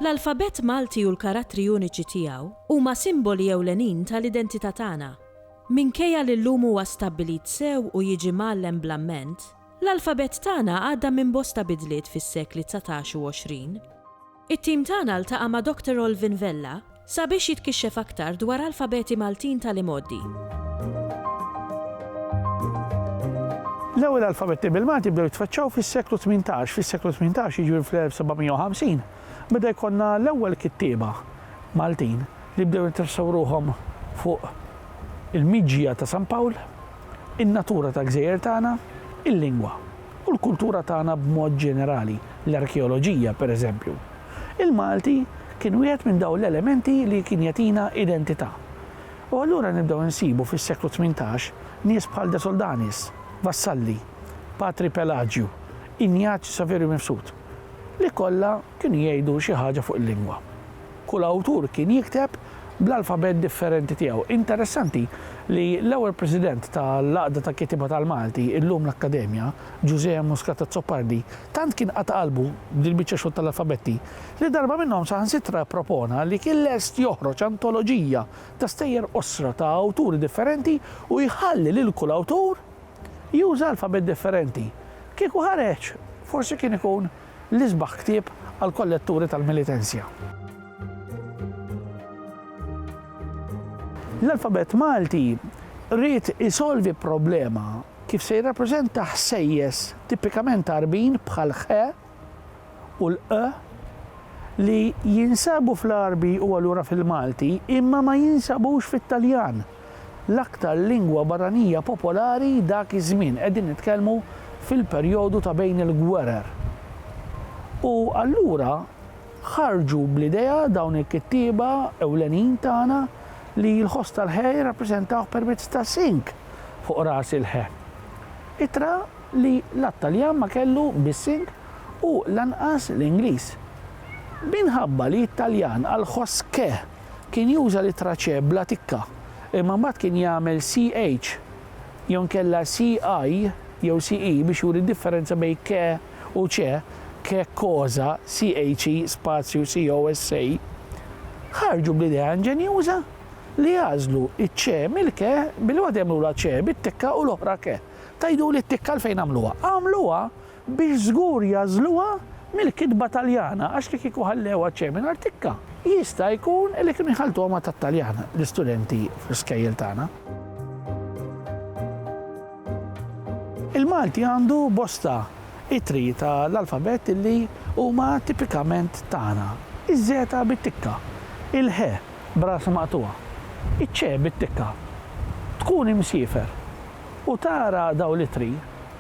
L-alfabet Malti u l-karattri uniċi tiegħu huma simboli ewlenin tal-identità tagħna. Minkejja li llum huwa stabbilit sew u jiġi mgħallem bl-amment, l-alfabet tagħna għadda minn bosta bidliet fis-sekli 19 u 20. It-tim tagħna ltaqa' ma' Dr. Olvin Vella sabiex jitkixxef aktar dwar alfabeti Maltin tal-imoddi. L-ewwel alfabeti bil-Malti bdew jitfaċċaw fis-seklu 18, fis-seklu 18 jiġu fl-1750. Beda jkollna l-ewwel kittieba Maltin li bdew jinteressaw ruhom fuq il-miġġija ta' San Pawl, in-natura ta' gżejjer tagħna, il-lingwa u l-kultura tagħna b'mod ġenerali, l-arkeoloġija pereżempju. Il-Malti kien wieħed minn dawn l-elementi li kien jagħtina identità. U allura nibdew insibu fis-seklu 18 nies bħal De Soldanis, Vassalli, Patri Pelagio, Ignazio Saverio Mifsud, li kollha kienu jgħidu xi ħaġa fuq il-lingwa. Kull awtur kien jikteb bl-alfabet differenti tiegħu. Interessanti li l-ewwel president tal-laqda ta' kittiba tal-Malti illum l-Akkademja, Giuseppe Muscat Zoppardi, tant kien qatt qalbu dil-biċċa xogħol tal-alfabetti li darba minnhom saħansitra propona li kien lest joħroġ antoloġija ta' stejjer osra ta' awturi differenti u jħalli lil kull awtur juża alfabet differenti. Kieku ħareġ, forsi kien ikun l-isbaħ ktieb għal kolletturi tal-militenzja. L-alfabet Malti rrid isolvi problema kif se jirrappreżenta ħsejjes tipikament Arbin bħal ħe u l-q li jinsabu fl-Arbi u allura fil-Malti imma ma jinsabux fit-Taljan. L-aktar lingwa barranija popolari dak iż-żmien qegħdin nitkellmu fil-perjodu ta' bejn il-gwerer. U allura ħarġu bl-idea dawn il-kittieba ewlenin tagħna li l-ħoss tal-ħe jirrappreżentaw permezz ta' sink fuq ras il-ħe. Itra li l-Taljan ma kellu bis-sink u lanqas l-Ingliż. Minħabba li t-Taljan għal ħoss ke kien juża l-itra ċe bla tikka, imma mbagħad kien jagħmel CH jew nkella CI jew CE biex juri d-differenza bejn ke u ċe, ke koza, CHE, spazju, COSA, ħarġu bl-idea inġenjuża li jażlu iċ-ċe mill-ke bil-wad jagħmluha ċe bit-tikka u l-oħra ke. Tajdu li t-tikka l-fejn għamluha. Għamluha biex żgur jażluha mill-kitba Taljana għax li kieku ħallewha ċe mingħajr tikka. Jista' jkun li kienu jħaltuha ma tat-Taljana l-istudenti fl-iskejjel tagħna. Il-Malti għandu bosta itri tal-alfabet li huma tipikament tagħna. Iż-żeta bit-tikka, il-ħe b'ras maqtuha, iċ-ċe bit-tikka. Tkun imsiefer u tara daw l-itri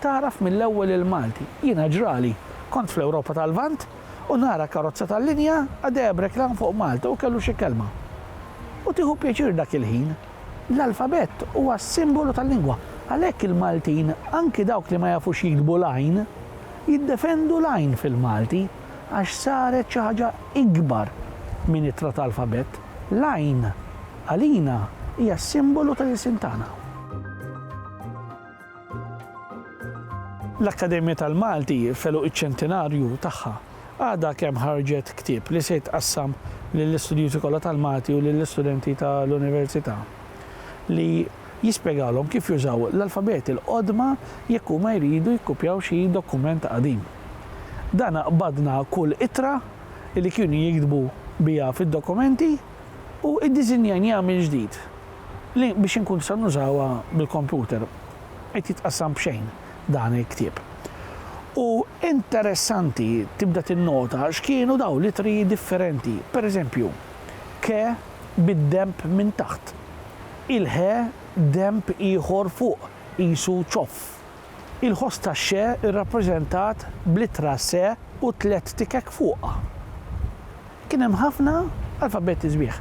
taraf mill-ewwel il-Malti. Jiena ġrali kont fl-Ewropa tal-Lvant u nara karozza tal-linja għaddejja b'reklam fuq Malta u kellu xi kelma. U tieħu pjaċir dak il-ħin. L-alfabet huwa simbolu tal-lingwa. Għalhekk il-Maltin anki dawk li ma jafux jikdbu lajn jiddefendu lajn fil-Malti għax saret xi ħaġa ikbar minn ittra tal-alfabet. Lajn għalina hija simbolu tal-isim tagħna. L-Akkademja tal-Malti feluq iċ-ċentenarju tagħha għadha kemm ħarġet ktieb li se jitqassam lill-istudjuti kollha tal-Malti u lill-istudenti tal-Università li jispjegalhom kif jużaw l-alfabet il-qodma jekk huma jridu jikkupjaw xi dokument qadim. Dan qbadna kull ittra li kienu jiktbu biha fid-dokumenti u iddiżinjajniha minn ġdid biex inkun sa nużawha bil-kompjuter qed jitqassam b'xejn dan il-ktieb. U interessanti tibda tinnota x'kienu daw litri differenti. Pereżempju, ke bid-demp minn taħt. Il-ħe demp ieħor fuq, qisu ċoff. Il-ħoss tax-xe irrappreżentat bl-ittra se u 3 tikek fuqha. Kien hemm ħafna alfabetti sbieħ.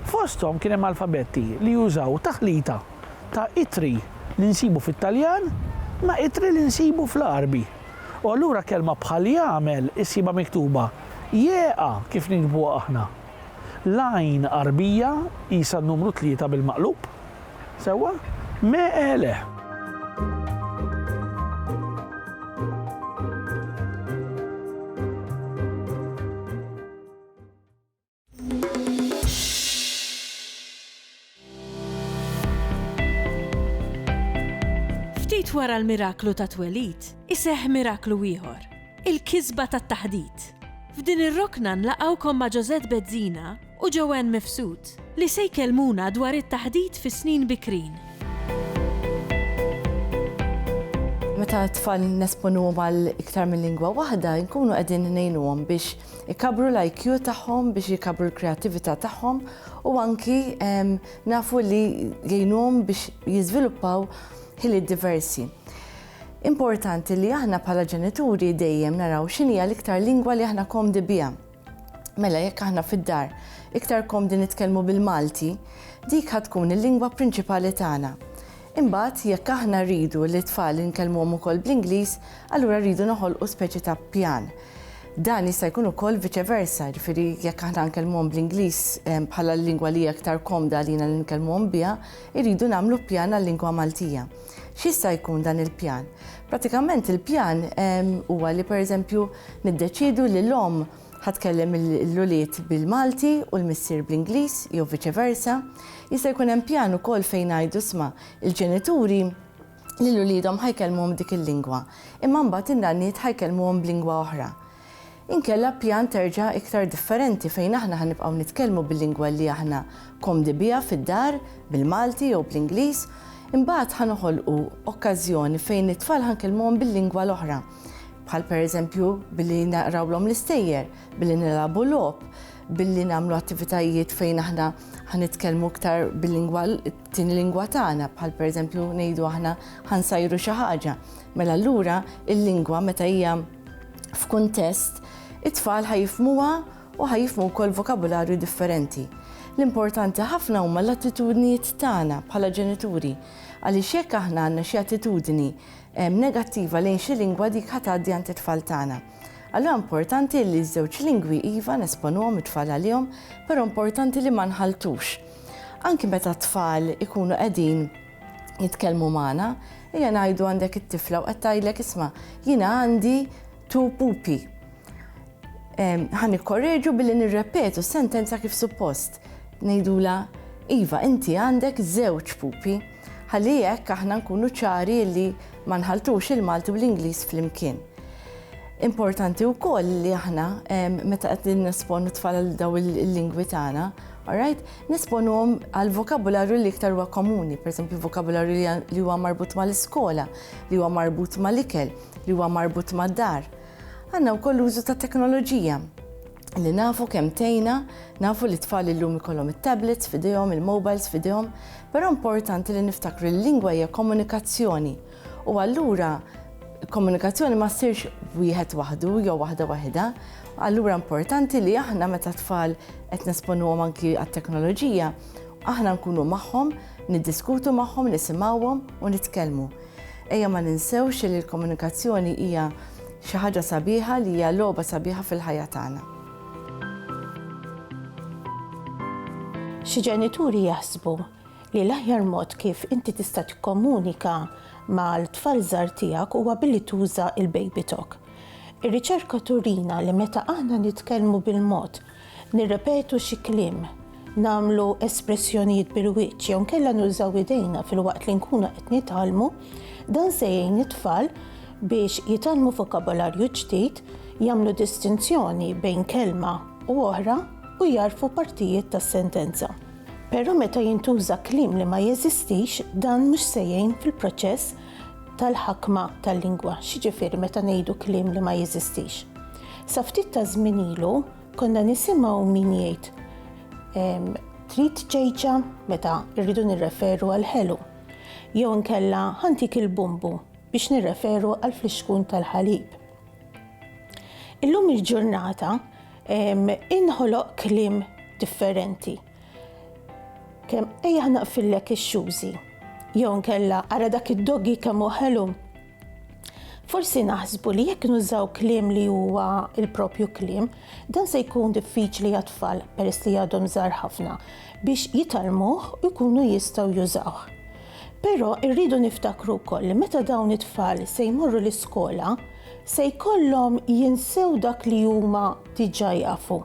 Fosthom kien hemm alfabetti li jużaw taħlita ta' itri li nsibu fit-Taljan ma' itri li nsibu fl-Arbi. U allura kelma bħal jagħmel issiba miktuba Jeqa kif nikbu aħna. Lajn qarbija isa numru 3 bil-maqlub. Sewa? Meqele. Ftit wara l-miraklu ta' twelid, iseħħ miraklu ieħor, il-kisba tat-taħdid. F'din ir-rokna nlaqgħukom ma' Josette Bezzina u Joanne Mifsud li se jkellmuna dwar it-taħdid fi snin bikrin. Meta t-tfal nesponuhom għal iktar minn lingwa waħda, nkunu qegħdin ngħinuhom biex ikabru l-IQ tagħhom, biex ikabru l-kreattività tagħhom u anki nafu li jgħinuhom biex jiżviluppaw ħiliet diversi. Importanti li aħna bħala ġenituri dejjem naraw x'inhi l-iktar lingwa li aħna komdi biha. Mela jekk aħna fid-dar iktar komdi nitkellmu bil-Malti, dik ħad tkun il-lingwa prinċipali tagħna. Imbagħad jekk aħna rridu li t-tfal nkellmuhom ukoll bl-Ingliż, allura rridu noħolqu speċi ta' pjan. Dan jista' jkun ukoll viċeversa, ġifieri jekk aħna nkellmuhom bl-Ingliż bħala l-lingwa li aktar komda lina li nkellmuhom biha, irridu nagħmlu pjan għal-lingwa Maltija. X'jista' jkun dan il-pjan? Pratikament il-pjan huwa li pereżempju niddeċiedu li l-om ħatkellem l-uliet bil-Malti u l-missier bl-Ingliż jew viċeversa. Jista' jkun hemm pjan ukoll fejn ngħidu sma' il-ġenituri li l-uliedhom ħajkellmuhom dik il-lingwa, imma mbagħad in-nanniet ħajkellmuhom b'lingwa oħra. Inkella pjan terġa' iktar differenti fejn aħna ħanibqgħu nitkellmu bil-lingwa li aħna komdi biha fid-dar, bil-Malti jew bl-Ingliż, imbagħad ħanoħolqu okkażjoni fejn it-tfal ħankellmuhom bil-lingwa l-oħra. Bħal pereżempju billi naqrawlhom l-istejjer, billi nilagħbu logħob, billi nagħmlu attivitajiet fejn aħna ħanitkellmu iktar bil-lingwa tieni lingwa tagħna, bħal pereżempju ngħidu aħna ħansajru xi ħaġa. Mela allura il-lingwa meta hija f'kuntest, it-tfal ħajfhmuha u ħajfhmu wkoll vokabularju differenti. L-importanti ħafna huma l-attitudnijiet tagħna bħala ġenituri, għaliex jekk aħna għandna xi attitudni negattiva lejn xi lingwa dik ħatgħaddi għand it-tfal tagħna. Allura importanti li ż-żewġ lingwi iva nesponuhom it-tfal għalihom, però importanti li ma nħaltux. Anki meta t-tfal ikunu qegħdin jitkellmu magħna, hija ngħidu għandek it-tifla u qed tgħidlek isma' jiena għandi 2 pupi. Ħanikkorreġu billi nirrepetu s-sentenza kif suppost. Ngħidula, iva, inti għandek 2 pupi, ħalli hekk aħna nkunu ċari li ma nħaltux il-Malti u l-Ingliż flimkien. Importanti wkoll li aħna meta qed nisponu tfal għal daw il-lingwi tagħna, alright, nisponuhom għal vokabularju li iktar huwa komuni, pereżempju vokabularju li huwa marbut mal-iskola, li huwa marbut mal-ikel, li huwa marbut mad-dar. Għandna wkoll użu ta' teknoloġija li nafu kemm tgħinna, nafu li t-tfal illum ikollhom it-tablets f'idejhom, il-mobiles f'idejhom, però importanti li niftakru l-lingwa hija komunikazzjoni. U allura komunikazzjoni ma ssirx wieħed waħdu jew waħda waħda, allura importanti li aħna meta tfal qed nesponuhom anki għat-teknoloġija, aħna nkunu magħhom, niddiskutu magħhom, nisimgħuhom u nitkellmu. Ejja ma ninsewx li l-komunikazzjoni hija xi ħaġa sabiħa li hija logħba sabiħa fil-ħajja tagħna. Xi ġenituri jaħsbu li l-aħjar mod kif inti tista' tikkomunika mal-tfal żgħar tiegħek huwa billi tuża il-baby talk. Ir-riċerka turina li meta aħna nitkellmu bil-mod, nirrepetu xi kliem, nagħmlu espressjonijiet bil-wiċċ jew nkella nużaw idejna fil-waqt li nkunu qed nitgħallmu, dan se jgħin it-tfal biex jitgħallmu vokabularju ġdid, jagħmlu distinzjoni bejn kelma u oħra u jarfu partijiet tas-sentenza. Però meta jintuża kliem li ma jeżistix, dan mhux se jgħin fil-proċess tal-ħakma tal-lingwa. Xiġifieri meta ngħidu kliem li ma jeżistix. Sa ftit ta' żmien ilu konna nisimgħu min jgħid trid ġejġa meta rridu nirreferu għal ħelu. Jew nkella ħantik il-bumbu biex nirreferu għal fl-ixkun tal-ħalib. Illum il-ġurnata inħoloq kliem differenti. Kemm ejja naqfillek ix-xużi, jew nkella ara dak id-doggi kemm hu ħelu. Forsi naħsbu li jekk nużaw kliem li huwa il-propju kliem, dan se jkun diffiċli għat-tfal peress li għadhom żgħar ħafna biex jitalmuh u jkunu jistgħu jużawh. Però rridu niftakru wkoll li meta dawn it-tfal se jmorru l-iskola se jkollhom jinsew dak li huma diġà jafu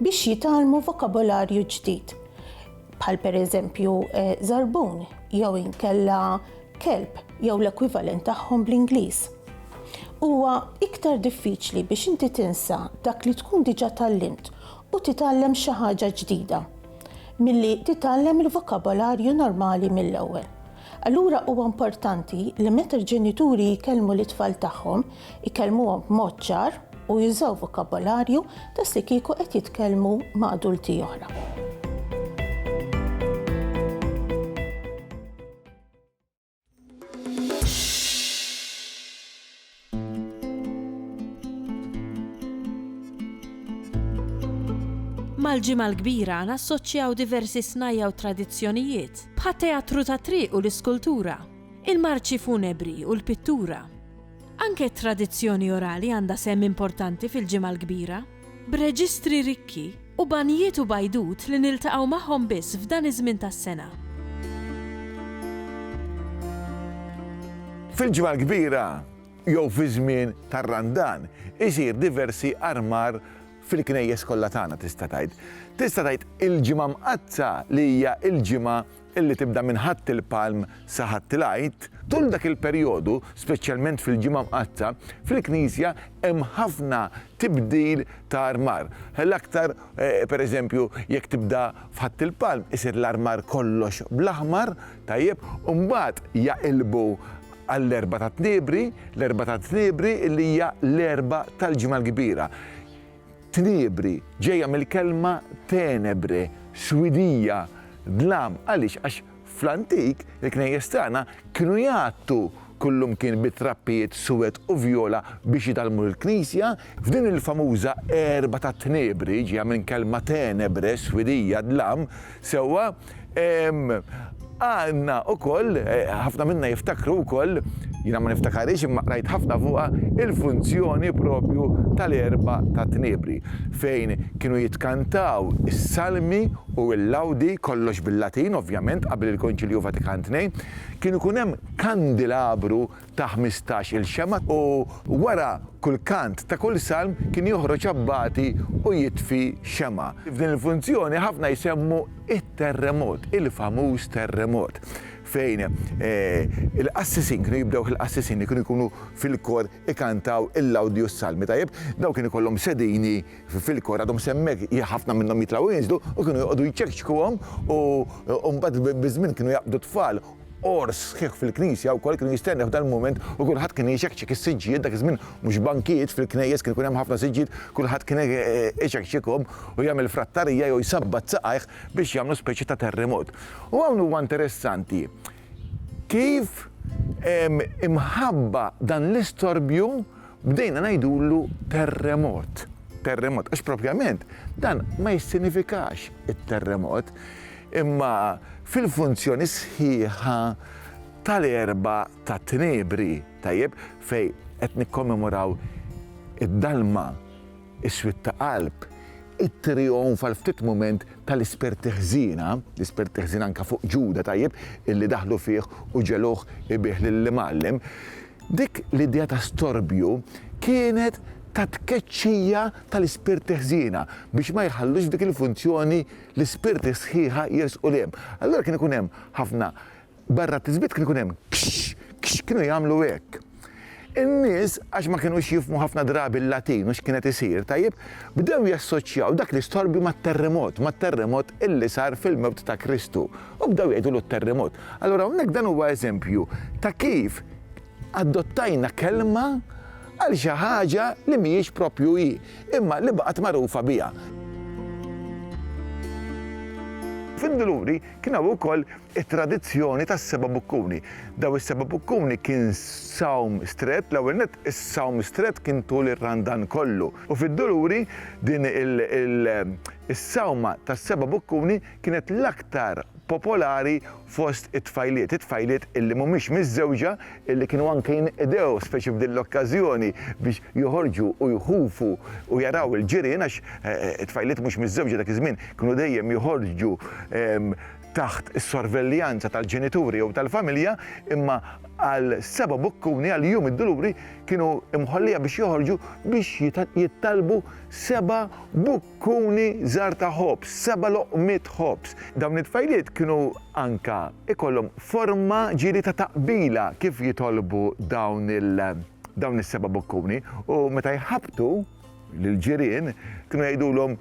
biex jitalmu vokabolarju ġdid. Bħal pereżempju żarbun jew inkella kelb jew l-ekwivalent tagħhom bl-Ingliż. Huwa iktar diffiċli biex inti tinsa dak li tkun diġà tallimt u titgħallem xi ħaġa ġdida milli titgħallem il-vokabolarju normali mill-ewwel. Allura huwa importanti li meta l-ġenituri jkellmu l-itfal tagħhom ikellmuhom b'mod ċar u jużaw vokabolarju ta' se kieku qed jitkellmu ma' adulti oħra. Mal-ġimgħa l-kbira nassoċjaw diversi snajja u tradizzjonijiet bħat teatru ta' triq u l-iskultura, il-marċi funebri u l-pittura. Anke tradizzjoni orali għandha semm importanti fil-ġimgħa l-kbira, b'reġistri rikki u banijiet u bajdut li niltaqgħu magħhom biss f'dan iż-żmien tas-sena. Fil-ġimgħa l-kbira jew fi żmien tar-Randan isir diversi armar fil-knejjes kollha tagħna tista' tgħid. Tista' tgħid il-ġimgħa mqazza li hija l-ġimgħa illi tibda minn ħadd il-palm sa ħadd il-għid. Tul dak il-perjodu, speċjalment fil-ġimgħa mqazza, fil-Knisja hemm ħafna tibdil ta' armar. L-aktar, pereżempju, jekk tibda f'ħadd il-palm isir l-armar kollox bl-aħmar, tajjeb, u mbagħad jaqilbu għall-erba' ta' Tniebri, l-erba' ta' Tniebri li hija l-erba' tal-ġimgħa l-kbira. Tniebri ġejja mill-kelma tenebre, swidija, dlam, għaliex għax fl-antik il-knejjes tagħna kienu jagħtu kullum kien bit-trappijiet suwed u vjola biex jitalmu l-Knisja. F'din il-famuża erba' ta' Tniebri ġejja minn kelma tenebre, swidija, dlam, sewwa għandna wkoll ħafna minna jiftakru wkoll, jiena ma niftakarix imma rajt ħafna fuqha il-funzjoni propju tal-erba' ta' Tniebri fejn kienu jitkantaw is-salmi u l-lawdi kollox bil-Latin, ovvjament qabel il-Konċilju Vatikan II, kienu kun hemm kandilabru ta' 15 il-xema u wara kull kant ta' kull salm kien joħroġ abbati u jitfi xema. F'din il-funzjoni ħafna jsemmu it-terremot, il-famuż terremot fejn il-qassisin, kienu jibdew il-qassisin li kienu jkunu fil-kor ikantaw il-lawdi u s-salmi tajjeb, daw kienu kollhom sedini fil-kor għadhom semmek ħafna minnhom jitlgħu jinżlu u kienu jqogħdu jċekċkuhom u mbagħad biż-żmien kienu jaqbdu tfal ors sħiħ fil-Knisja wkoll kienu jistennew f'dan il-mument u kulħadd kien jċekċek is-siġġijiet dak iż-żmien mhux bankijiet fil-knejjes kien ikun hemm ħafna siġġijiet, kulħadd kien iċekċekhom u jagħmel frattarija jew jsabbat saqajh biex jagħmlu speċi ta' terremot. U hawn huwa interessanti kif imħabba dan l-istorbju bdejna ngħidulu terremot. Terremot, għax propjament dan ma jissinifikax it-terremot imma fil-funzjoni sħiħa tal-erba' ta' Tniebri, tajjeb, fej qed nikkommemoraw id-dalma, is-swit ta' qalb, it-trionf għal ftit mument tal-ispertiħżina, l-ispertiħżina anka fuq Ġuda tajjeb, illi daħlu fih u ġeluh ibih lill-Imgħallem. Dik l-idea ta' storbju kienet ta' tkeċċija tal-ispirti ħżiena biex ma jħallux dik il-funzjoni l-ispirti sħiħa jersqu lhem. Allura kien ikun hemm ħafna barra t-tiżbit kien ikun hemm kx kienu jagħmlu hekk. In-nies għax ma kienux jifhmu ħafna drabi l-Latin u x'kienet isir tajjeb, bdew jassoċjaw dak l-istorbju mat-terremot illi sar fil-mewt ta' Kristu u bdew jgħidulu t-terremot. Allura hawnhekk dan huwa eżempju ta' kif adottajna kelma għal xi ħaġa li mhijiex propju hi, imma li baqgħet magħrufa biha. Fid-Duluri kien hawn ukoll it-tradizzjoni tas-seba' bukkuni. Daw is-seba' bukkuni kien sawm strett, l-ewwel nett is-sawm strett kien tul ir-Randan kollu. U fid-Duluri din is-sawma tas-seba' bukkuni kienet l-aktar popolari fost it-tfajliet. It-tfajliet illi mhumiex miż-żewġa illi kienu anke jinqdew speċi f'din l-okkażjoni biex joħorġu u jħufu u jaraw il-ġirien għax it-tfajliet mhux miż-żewġa dak iż-żmien kienu dejjem joħorġu taħt is-sorveljanza tal-ġenituri jew tal-familja imma għal seba' bukkuni għal jum id-duluri kienu imħollija biex joħorġu biex jittalbu 7 bukkuni żgħar ta' ħobs, 7 loqmiet ħobs. Dawn it-tfajliet kienu anka ikollhom forma ġieli ta' taqbila kif jitolbu dawn is-7 bukkuni u meta jħabtu lill-ġirien kienu jgħidulhom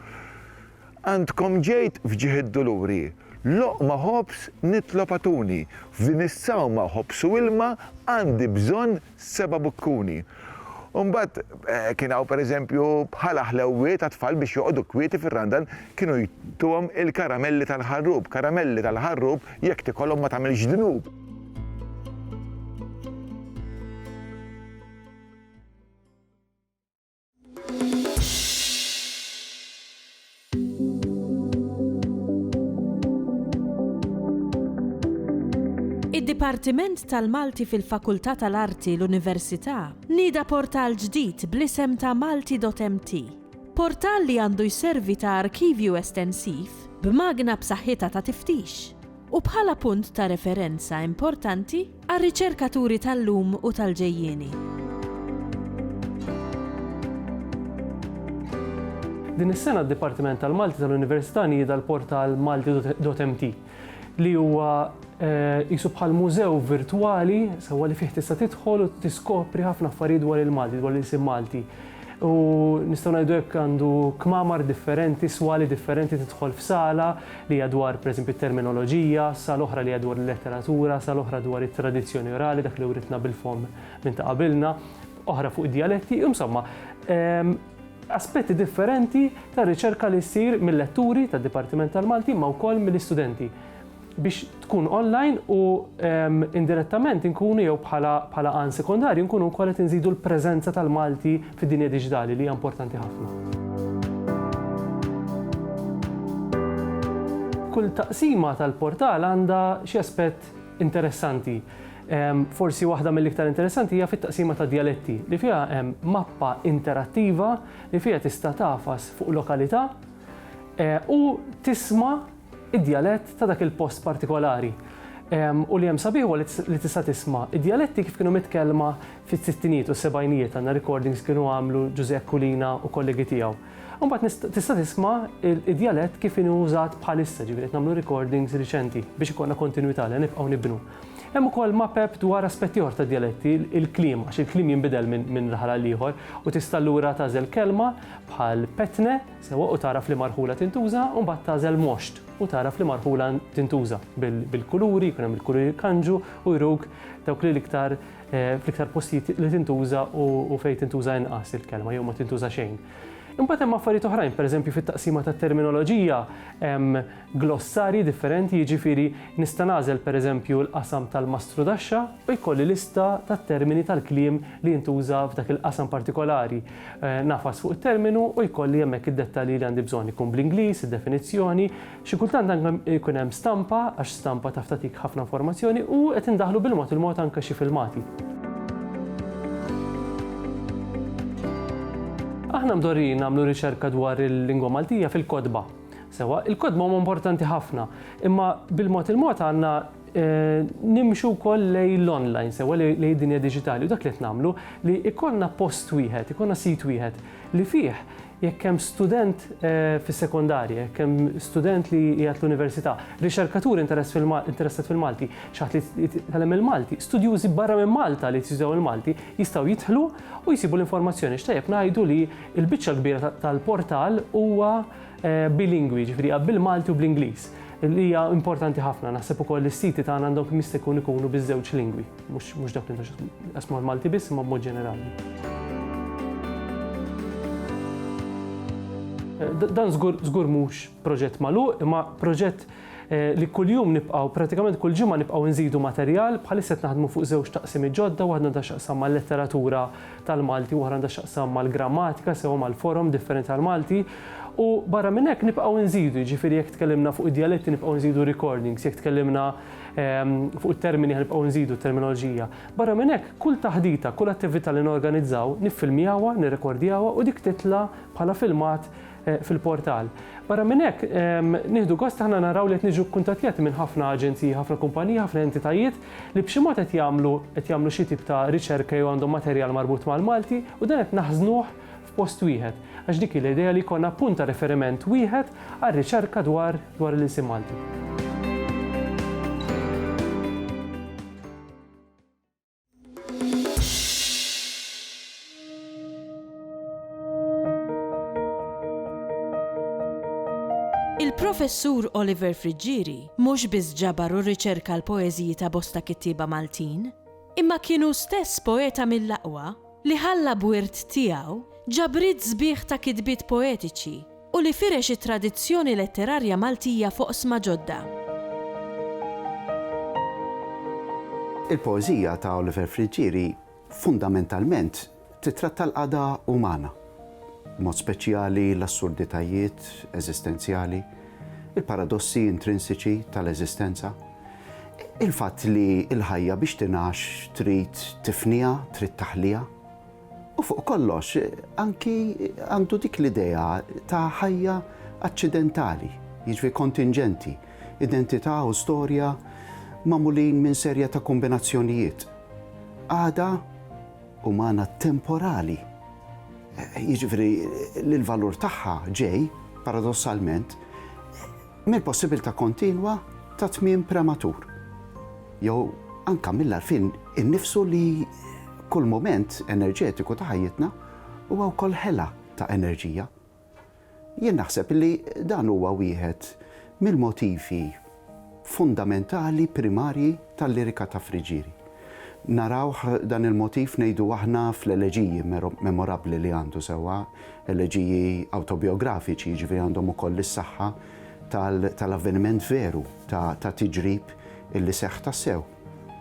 għandkom ġejt fġieħ id-duluri. Loqma ħobs nitlopatuni, f'din is-sawma ħobs u ilma għandi bżonn 7 bukkuni. Mbagħad kien hawn pereżempju bħala ħlewwiet ta' tfal biex joqogħdu kwieti fir-randan kienu jtuhom il-karamelli tal-ħarrub. Karamelli tal-ħarrub jekk tikollhom ma tagħmilx dnub. Id-Dipartiment tal-Malti fil-Fakultà tal-Arti l-Università nieda portal ġdid bl-isem ta' Malti.mt. Portal li għandu jservi ta' arkivju estensiv b'magna b'saħħitha ta' tiftix u bħala punt ta' referenza importanti għar-riċerkaturi tal-lum u tal-ġejjieni. Din is-sena d-Dipartiment tal-Malti tal-Università nieda l-portal Malti.mt li huwa jisu bħal mużew virtuali sewa li fih tista' tidħol u tiskopri ħafna affarijiet dwar il-Malti, dwar l-isim Malti. U nistgħu ngħidu hekk għandu kmamar differenti, swali differenti tidħol f'sala li hija dwar pereżempju t-terminoloġija, sala oħra li hija dwar il-letteratura, sala oħra dwar it-tradizzjoni orali, dak li uritna bil-fom minn ta' qabilna, oħra fuq id-dialetti, insomma aspetti differenti ta' riċerka li ssir mill-letturi tad-Dipartiment tal-Malti ma' wkoll mill-istudenti biex tkun online u indirettament inkunu jew bħala għan sekondarju nkunu wkoll qed inżidu l-preżenza tal-Malti fid-dinja diġitali li hija importanti ħafna. Kull taqsima tal-portal għandha xi aspett interessanti. Forsi waħda mill-iktar interessanti hija fit-taqsima ta' dialetti li fiha hemm mappa interattiva li fiha tista' tafas fuq lokalità u tisma' id-dialett ta' dak il-post partikolari. U li hemm sabiħ li tista' tisma' id-dialetti kif kienu mitkellma fit-sittinijiet u s-sebgħinijiet għandna recordings kienu għamlu Giuseppe Kulina u kollegi tiegħu. Mbagħad tista' tisma' id-dialett kif inhu użat bħalissa, ġifieri qed nagħmlu recordings riċenti biex ikollna kontinwità li nibqgħu nibnu. Hemm ukoll mapep dwar aspetti oħra ta' dialetti, il-kliem, għax il-kliem jinbidel minn raħal għal ieħor u tista' allura tażel kelma bħal petne sewa u taraf li marħula tintuża u mbagħad tażel moxt u taraf li marħula tintuża bil-kuluri, jkun hemm il-kuluri kanġu u jruk dawk li l-iktar fl-iktar postijiet li tintuża u fejn tintuża inqas il-kelma jew ma tintuża xejn. Imbagħad hemm affarijiet oħrajn, pereżempju fit-taqsima tat-terminoloġija hemm glossari differenti, jiġifieri nista' nagħżel pereżempju l-qasam tal-mastru daxxa u jkolli lista tat-termini tal-kliem li jintuża f'dak il-qasam partikolari. Nafas fuq it-terminu u jkolli hemmhekk id-dettalji li għandi bżonn ikun bl-Ingliż, id-definizzjoni, xi kultant anke jkun hemm stampa għax stampa taf tagħtik ħafna informazzjoni u qed indaħlu bil-mod anke xi filmati. Aħna mdorrin nagħmlu riċerka dwar il-lingwa Maltija fil-kodba. Sewa, il-kodba huma importanti ħafna, imma bil-mod għandna nimxu wkoll lejn l-online, sewa lejn dinja diġitali u dak li qed nagħmlu li ikollna post wieħed, ikollna sit wieħed li fih jekk hemm student fis-sekondarja, jekk hemm student li qiegħed l-università, riċerkatur interessat fil-Malti, xaħat li jitkellem il-Malti, studjużi barra minn Malta li jtużaw il-Malti jistgħu jidħlu u jsibu l-informazzjoni. X'tajjeb ngħidu li l-biċċa kbira tal-portal huwa bilingwi, ġifieri bil-Malti u bl-Ingliż. Li hija importanti ħafna, naħseb ukoll is-siti tagħna għandhom kemm jista' ikunu biż-żewġ lingwi, mhux dawk li qasmu l-Malti biss imma b'mod ġenerali. Dan żgur mhux proġett magħluq, imma proġett li kuljum nibqgħu, pratikament kull ġimgħa nibqgħu nżidu materjal, bħalissa qed naħdmu fuq żewġ taqsimi ġodda, waħda għandha x'taqsam mal-letteratura tal-Malti, u għandha x'taqsam mal-grammatika, sewa mal-forum differenti tal-Malti. U barra minn hekk nibqgħu nżidu, jiġifieri jekk tkellimna fuq id-dialetti nibqgħu nżidu recordings, jekk tkellimna fuq it-termini nibqgħu nżidu terminoloġija. Barra minn hekk kull taħdita, kull attività li norganizzaw, niffilmjawha, nirrekordjawha u dik titla' bħala filmat fil-portal. Barra minn hekk nieħdu gost aħna naraw li qed niġu kkuntattjati minn ħafna aġenziji, ħafna kumpaniji, ħafna entitajiet li b'xi mod qed jagħmlu xi tip ta' riċerka jew għandhom materjal marbut mal-Malti u dan qed naħżnuh f'post wieħed. Għax dik l-idea li jkollna punt ta' riferiment wieħed għar-riċerka dwar l-isem Malti. Il-professur Oliver Friġġieri mhux biss ġabar u riċerka l-poeżiji ta' bosta kittieba Maltin, imma kienu stess poeta mill-aqwa li ħalla bwirt tiegħu ġabrid sbieħ ta' kitbiet poetiċi u li firex it-tradizzjoni letterarja Maltija fuq sma ġodda. Il-poeżija ta' Oliver Friġġieri fundamentalment titratta l-qada umana, mod speċjali l-assurditajiet eżistenzjali, il-paradossi intrinsiċi tal-eżistenza, il-fatt li l-ħajja biex tingħax trid tifnija, trid taħlija, u fuq kollox anki għandu dik l-idea ta' ħajja aċċidentali, jiġri kontingenti, identità u storja magħmulin minn serja ta' kombinazzjonijiet. Għada umana temporali. Jiġifieri l-valur tagħha ġej, paradossalment, mill-possibilità kontinwa ta' tmiem prematur. Jew anke mill-għarfien innifsu li kull moment enerġetiku ta' ħajjitna huwa wkoll ħela ta' enerġija. Jien naħseb li dan huwa wieħed mill-motivi fundamentali primarji tal-lirika ta' Friġġieri. Narawh dan il-motiv ngħidu aħna fl-eleġiji memorabbli li għandu sewwa, eleġiji autobiografiċi, ġifieri għandhom ukoll is-saħħa tal-avveniment veru ta' tiġrib illi seħħ tassew.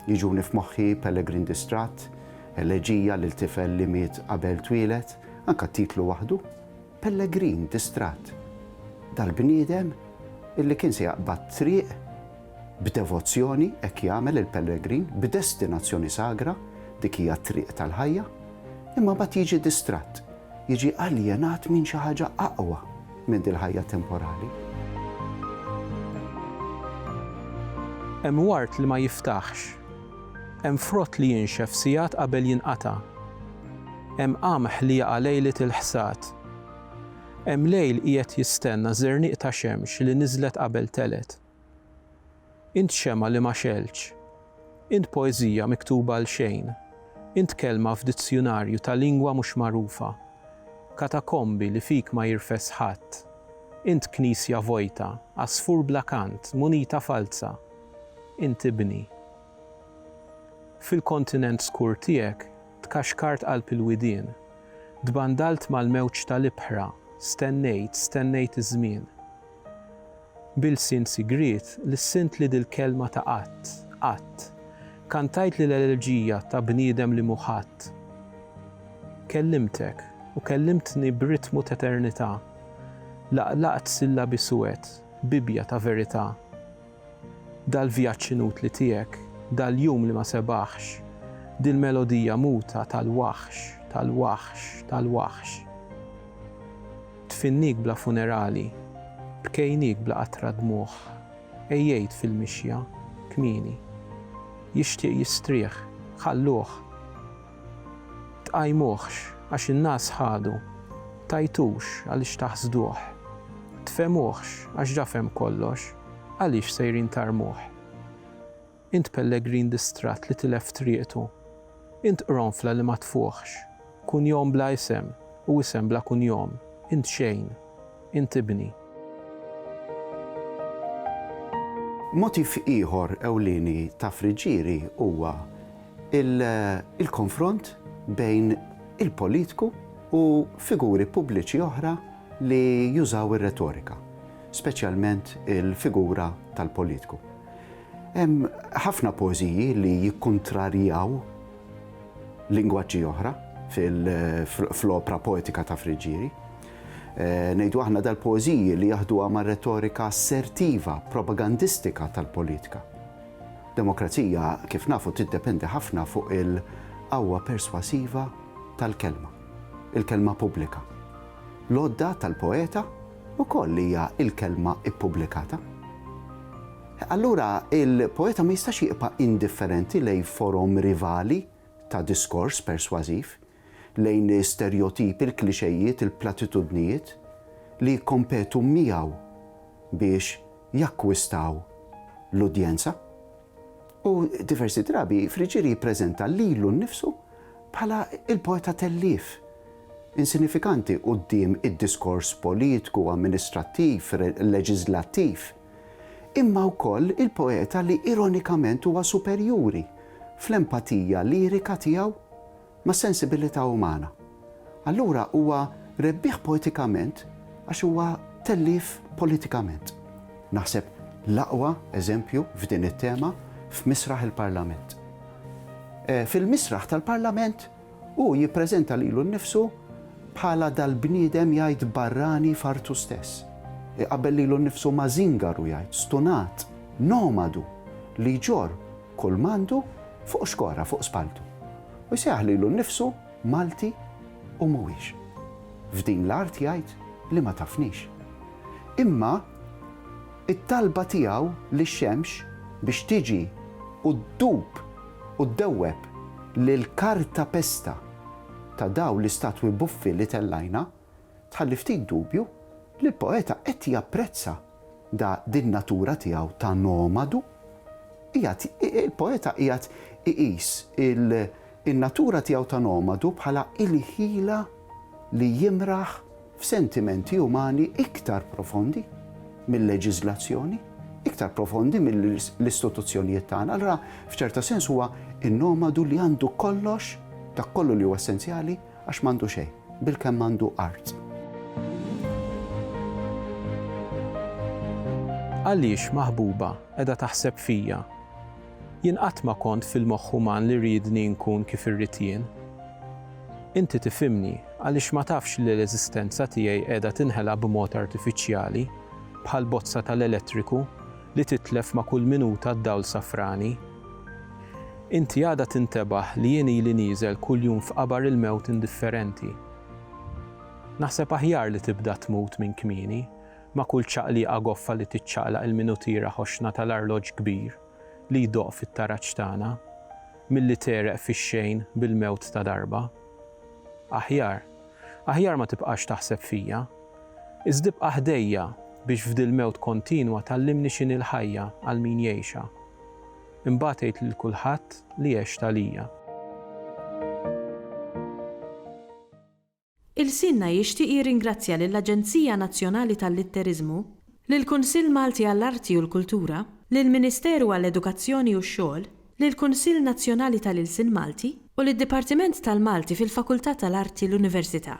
Jiġuni f'moħħi Pellegrin Distratt, eleġija lil tifel li miet qabel twilet, anke titlu waħdu, Pellegrin Distratt. Dal-bniedem illi kien se jaqbad triq b'devozzjoni hekk jagħmel il-Pellegrin, b'destinazzjoni sagra, dik hija t-triq tal-ħajja, imma mbagħad jiġi distratt, jiġi aljenat minn xi ħaġa aqwa minn dil-ħajja temporali. Hemm wart li ma jiftaħx, hemm frott li jinxef sigħat qabel jinqata', hemm qamħ li jaqa' lejlet il-ħsad, hemm lejl qiegħed jistenna żerniq ta' xemx li niżlet qabel telet. Int xema li ma xelx, int poeżija miktuba l xejn, int kelma f'dizzjonarju ta' lingwa mhux magħrufa, katakombi li fik ma jirfes ħadd, int knisja vojta, asfur bla kant, munita falsa, int ibni. Fil-kontinent skur tiegħek tkaxkart qalb il-widien, dbandalt mal-mewġ tal-ibħra, stennejt iż-żmien. Bil-sin sigriet li sint li dil-kelma ta' qatt, kantajt li l-eleġija ta' bniedem li muħatt. Kellimtek u kellimtni b'ritmu ta' eternità, laqlaqt sillabi suwed, bibja ta' verità. Dal-vjaġġ inut li tiegħek, dal-jum li ma sebaħx, dil-melodija muta tal-waħx. Tfinnik bla funerali, bkejnik bla qatra dmuħ, ejjejt fil-mixja, kmini. Jixtieq jistrieħ, ħalluh. Tqajmuhx għax in-nas ħadu, tajtux għaliex taħsduh. Tfemuhx għax ġafem kollox, għaliex sejrin tarmuh. Int Pellegrin Distratt li tilef triqtu, int qronfla li ma tfuħx, kun jom bla isem u isem bla kun jom, int xejn, int ibni. Motiv ieħor ewlieni ta' Friġġieri huwa il-konfront bejn il-politiku u figuri pubbliċi oħra li jużaw ir-retorika, speċjalment il-figura tal-politiku. Hemm ħafna poeżiji li jikkuntrarjaw lingwaġġi oħra fl-opra poetika ta' Friġġieri. Ngħidu aħna dal-poeżiji li jaħduha ma' retorika assertiva, propagandistika tal-politika. Demokrazija, kif nafu, tiddependi ħafna fuq il-qawwa perswasiva tal-kelma, il-kelma pubblika. L-odda tal-poeta ukoll hija il-kelma ippubblikata. Allura il-poeta ma jistax jibqa' indifferenti lejn forom rivali ta' diskors perswasiv, lejn stereotipi, il-klixejiet, il-platitudnijiet li jikkompetu miegħu biex jakkwistaw l-udjenza. U diversi drabi Friġġieri jippreżenta lilu nnifsu bħala il-poeta tellif, insinifikanti quddiem id-diskors politiku, amministrattiv, leġislattiv. Imma wkoll il-poeta li ironikament huwa superjuri fl-empatija lirika tiegħu ma' sensibilità umana. Allura huwa rebbieħ poetikament għax huwa tellif politikament. Naħseb l-aqwa eżempju f'din it-tema f'misraħ il-Parlament. Fil-misraħ tal-Parlament hu jippreżenta lilu nnifsu bħala dal-bniedem jgħid barrani fartu stess. Qabel lilu nnifsu ma' zingaru jgħid, stunat, nomadu li ġor kull mandu fuq xkora, fuq spaltu. U jsejjaħ lilu nnifsu Malti u mhuwiex. F'din l-art jgħid li ma tafnix. Imma it-talba tiegħu lix-xemx biex tiġi u ddub u ddewweb lill-karta pesta ta' daw l-istatwi buffi li tellajna tħalli ftit dubju li l-poeta qed japprezza din natura tiegħu ta' nomadu. Il-poeta qiegħed iqis il-natura tiegħu ta' nomadu bħala il-ħila li jimraħ f'sentimenti umani iktar profondi mill-leġiżlazzjoni, iktar profondi mill-istituzzjonijiet tagħna. Allura f'ċerta sens huwa in-nomadu li għandu kollox dak kollu li huwa essenzjali għax m'għandu xejn, bilkemm għandu art. Għaliex maħbuba qiegħda taħseb fija? Jien qatt ma kont fil-moħħ uman li rridni nkun kif irrid jien. Inti tifhimni għaliex ma tafx li l-eżistenza tiegħi qiegħda tinħela b'mod artifiċjali bħal bozza tal-elettriku li titlef ma' kull minuta d-dawl safrani. Inti għadha tintebaħ li jien ili nieżel kuljum f'qabar il-mewt indifferenti. Naħseb aħjar li tibda tmut minn kmieni ma' kull ċaqliqa goffa li tiċċaqlaq il-minutira ħoxna tal-arloġġ kbir li jdoq fit-taraġġ tagħna milli tereq fix-xejn bil-mewt ta' darba. Aħjar ma tibqax taħseb fija. Iżda ibqa' ħdejja biex f'dil mewt kontinwa tallimni x'inhi l-ħajja għal min jgħixha. Imbagħad tgħid lil kulħadd li għex talija. Il-Sinna jixtieq jirringrazzja lill-Aġenzija Nazzjonali tal-Litteriżmu, lill-Kunsill Malti għall-Arti u l-Kultura, lill-Ministeru għall-Edukazzjoni u x-Xogħol, lill-Kunsill Nazzjonali tal-Ilsien Malti u lid-Dipartiment tal-Malti fil-Fakultà tal-Arti l-Università.